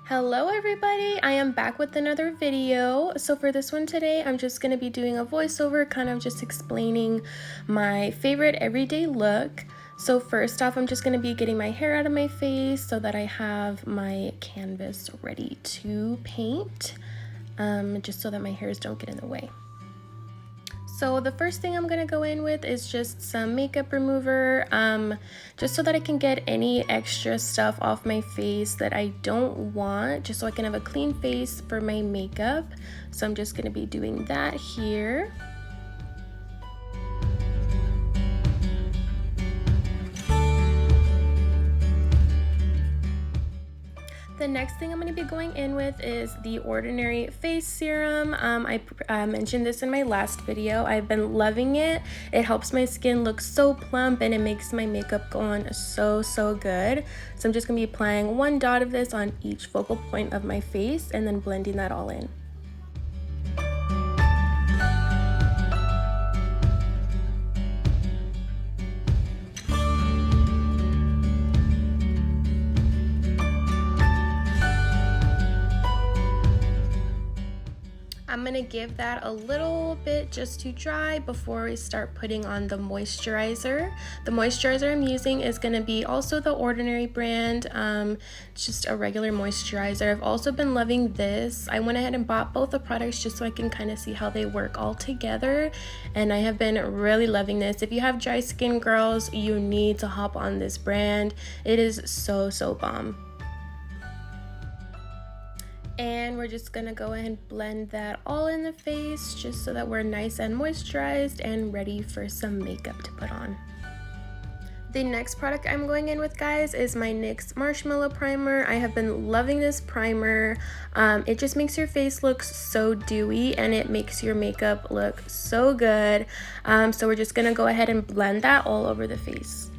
Hello everybody, I am back with another video. So for this one today, I'm just going to be doing a voiceover, kind of just explaining my favorite everyday look. So first off, I'm just going to be getting my hair out of my face so that I have my canvas ready to paint, just so that my hairs don't get in the way. So the first thing I'm going to go in with is just some makeup remover, just so that I can get any extra stuff off my face that I don't want, just so I can have a clean face for my makeup. So I'm just going to be doing that here. The next thing I'm going to be going in with is the Ordinary Face Serum. I mentioned this in my last video. I've been loving it. It helps my skin look so plump and it makes my makeup go on so good. So I'm just going to be applying 1 dot of this on each focal point of my face and then blending that all in. I'm gonna give that a little bit just to dry before we start putting on the moisturizer. The moisturizer I'm using is gonna be also the Ordinary brand, just a regular moisturizer. I've also been loving this. I went ahead and bought both the products just so I can kind of see how they work all together, and I have been really loving this. If you have dry skin, girls, you need to hop on this brand. It is so bomb. And we're just gonna go ahead and blend that all in the face just so that we're nice and moisturized and ready for some makeup to put on. The next product I'm going in with, guys, is my NYX Marshmallow Primer. I have been loving this primer. It just makes your face look so dewy and it makes your makeup look so good. So we're just gonna go ahead and blend that all over the face.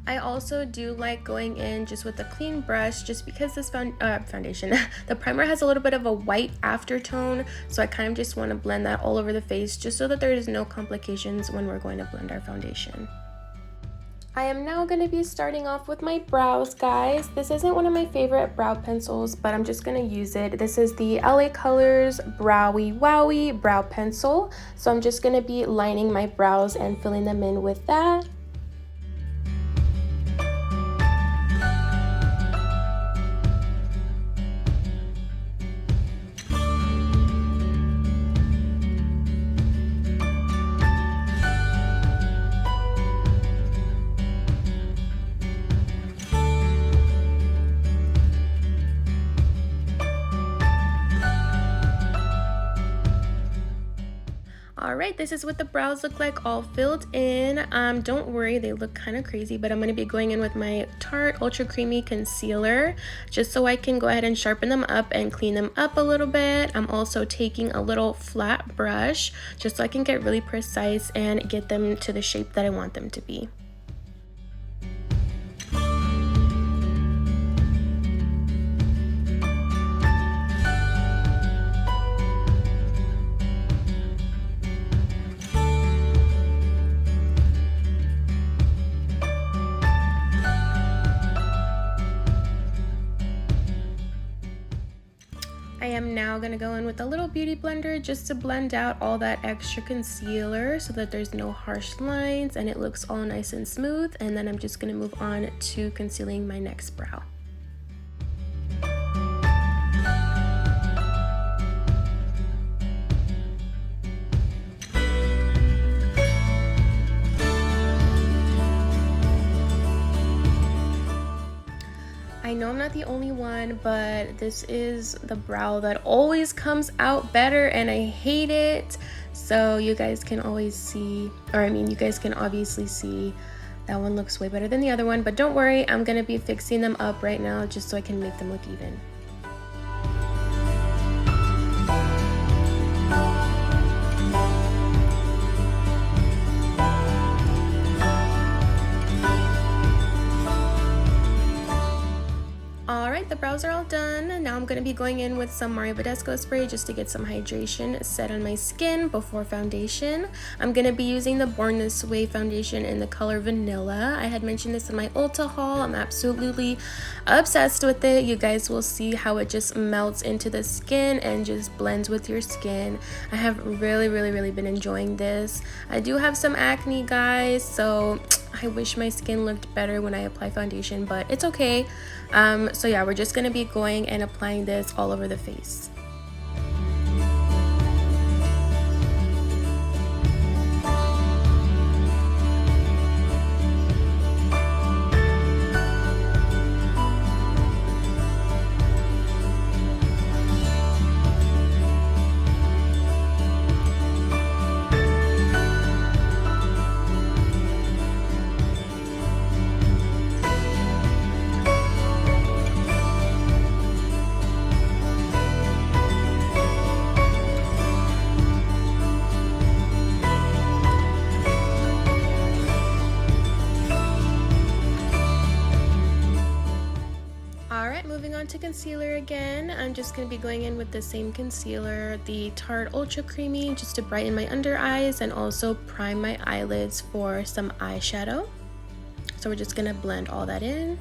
I also do like going in just with a clean brush, just because this foundation, the primer has a little bit of a white aftertone, so I kind of just want to blend that all over the face just so that there is no complications when we're going to blend our foundation. I am now going to be starting off with my brows, guys. This isn't one of my favorite brow pencils, but I'm just going to use it. This is the LA Colors Browie Wowie Brow Pencil. So I'm just going to be lining my brows and filling them in with that. Alright, this is what the brows look like all filled in. Don't worry, they look kind of crazy, but I'm going to be going in with my Tarte Ultra Creamy Concealer just so I can go ahead and sharpen them up and clean them up a little bit. I'm also taking a little flat brush just so I can get really precise and get them to the shape that I want them to be. I am now going to go in with a little beauty blender just to blend out all that extra concealer so that there's no harsh lines and it looks all nice and smooth. And then I'm just going to move on to concealing my next brow. I know I'm not the only one, but this is the brow that always comes out better and I hate it. So you guys can always see, you guys can obviously see that one looks way better than the other one, but don't worry, I'm gonna be fixing them up right now just so I can make them look even. the brows are all done. Now I'm going to be going in with some Mario Badescu spray just to get some hydration set on my skin before foundation. I'm going to be using the Born This Way foundation in the color Vanilla. I had mentioned this in my Ulta haul. I'm absolutely obsessed with it. You guys will see how it just melts into the skin and just blends with your skin. I have really been enjoying this. I do have some acne, guys, so I wish my skin looked better when I apply foundation, but it's okay. So yeah, we're just gonna be going and applying this all over the face. Moving on to concealer again, I'm just going to be going in with the same concealer, the Tarte Ultra Creamy, just to brighten my under eyes and also prime my eyelids for some eyeshadow. So we're just going to blend all that in.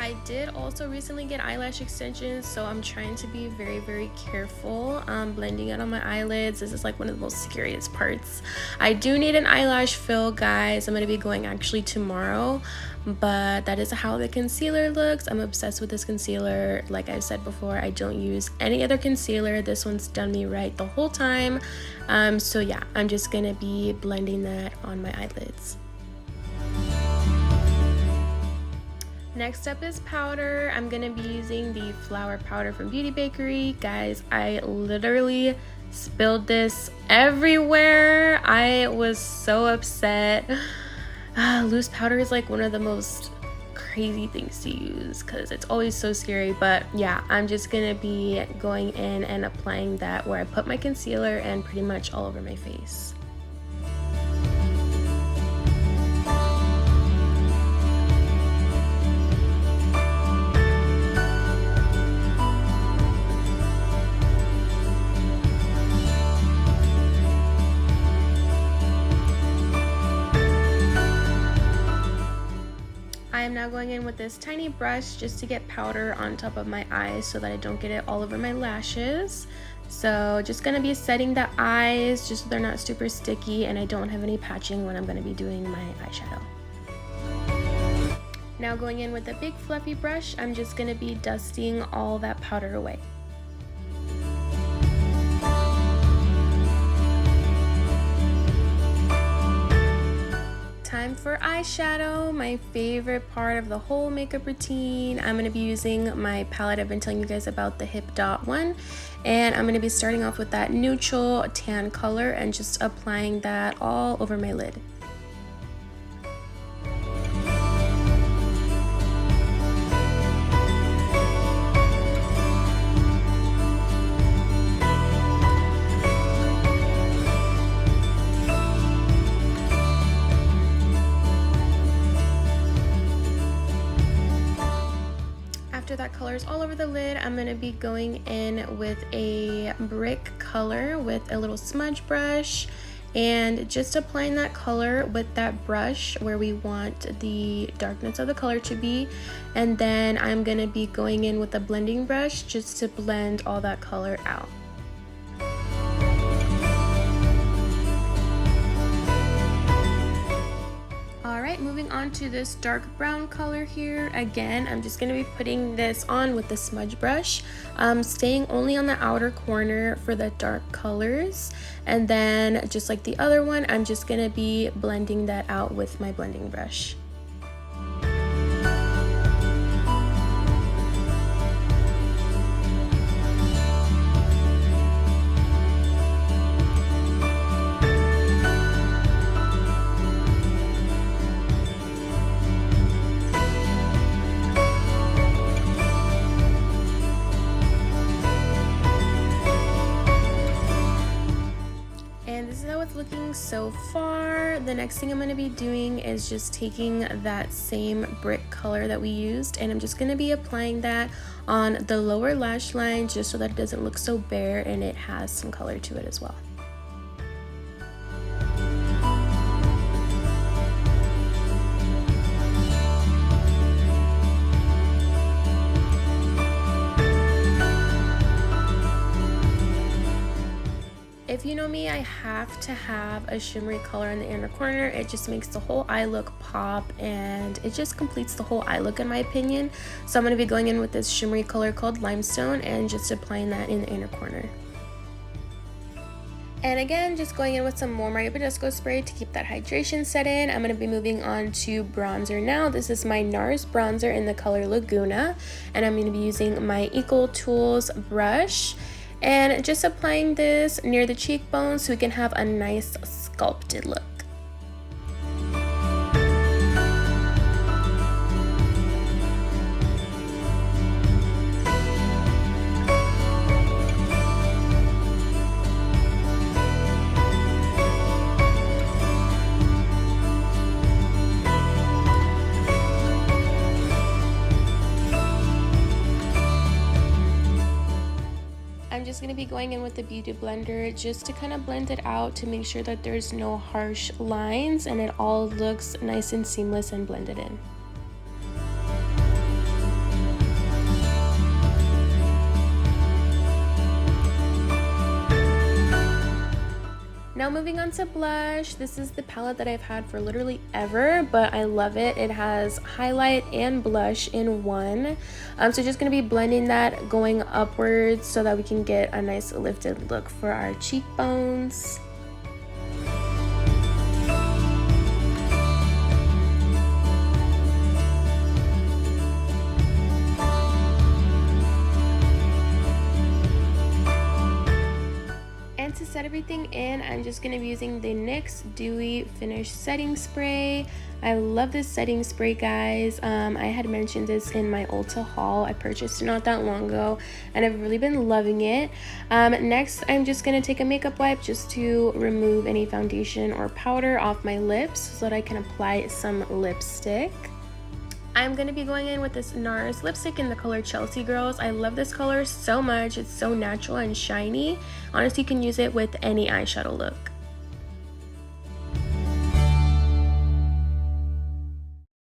I did also recently get eyelash extensions, so I'm trying to be very careful blending it on my eyelids. This is like one of the most scariest parts. I do need an eyelash fill, guys. I'm going to be going actually tomorrow, but that is how the concealer looks. I'm obsessed with this concealer. Like I said before, I don't use any other concealer. This one's done me right the whole time. So yeah, I'm just going to be blending that on my eyelids. Next up is powder. I'm gonna be using the flower powder from Beauty Bakery. Guys, I literally spilled this everywhere. I was so upset. Loose powder is like one of the most crazy things to use because it's always so scary. But yeah, I'm just gonna be going in and applying that where I put my concealer and pretty much all over my face. I am now going in with this tiny brush just to get powder on top of my eyes so that I don't get it all over my lashes. So just going to be setting the eyes just so they're not super sticky and I don't have any patching when I'm going to be doing my eyeshadow. Now going in with a big fluffy brush, I'm just going to be dusting all that powder away. Time for eyeshadow, my favorite part of the whole makeup routine. I'm going to be using my palette I've been telling you guys about, the Hip Dot one, and I'm going to be starting off with that neutral tan color and just applying that all over my lid. After that color is all over the lid, I'm going to be going in with a brick color with a little smudge brush and just applying that color with that brush where we want the darkness of the color to be. And then I'm going to be going in with a blending brush just to blend all that color out. Alright, moving on to this dark brown color here. Again, I'm just going to be putting this on with the smudge brush, staying only on the outer corner for the dark colors. And then, just like the other one, I'm just going to be blending that out with my blending brush. everything so far. The next thing I'm going to be doing is just taking that same brick color that we used, and I'm just going to be applying that on the lower lash line just so that it doesn't look so bare and it has some color to it as well. If you know me, I have to have a shimmery color in the inner corner. It just makes the whole eye look pop, and it just completes the whole eye look in my opinion. So I'm going to be going in with this shimmery color called Limestone and just applying that in the inner corner. And again, just going in with some more Mario Badescu spray to keep that hydration set in. I'm going to be moving on to bronzer now. This is my NARS bronzer in the color Laguna, and I'm going to be using my Equal Tools brush and just applying this near the cheekbone so we can have a nice sculpted look. I'm just going to be going in with the Beauty Blender just to kind of blend it out to make sure that there's no harsh lines and it all looks nice and seamless and blended in. Now moving on to blush. This is the palette that I've had for literally ever, but I love it. It has highlight and blush in one. So just going to be blending that going upwards so that we can get a nice lifted look for our cheekbones. To set everything in, I'm just going to be using the NYX Dewy Finish Setting Spray. I love this setting spray, guys. I had mentioned this in my Ulta haul. I purchased it not that long ago and I've really been loving it. Next, I'm just going to take a makeup wipe just to remove any foundation or powder off my lips so that I can apply some lipstick. I'm going to be going in with this NARS lipstick in the color Chelsea Girls. I love this color so much. It's so natural and shiny. Honestly, you can use it with any eyeshadow look.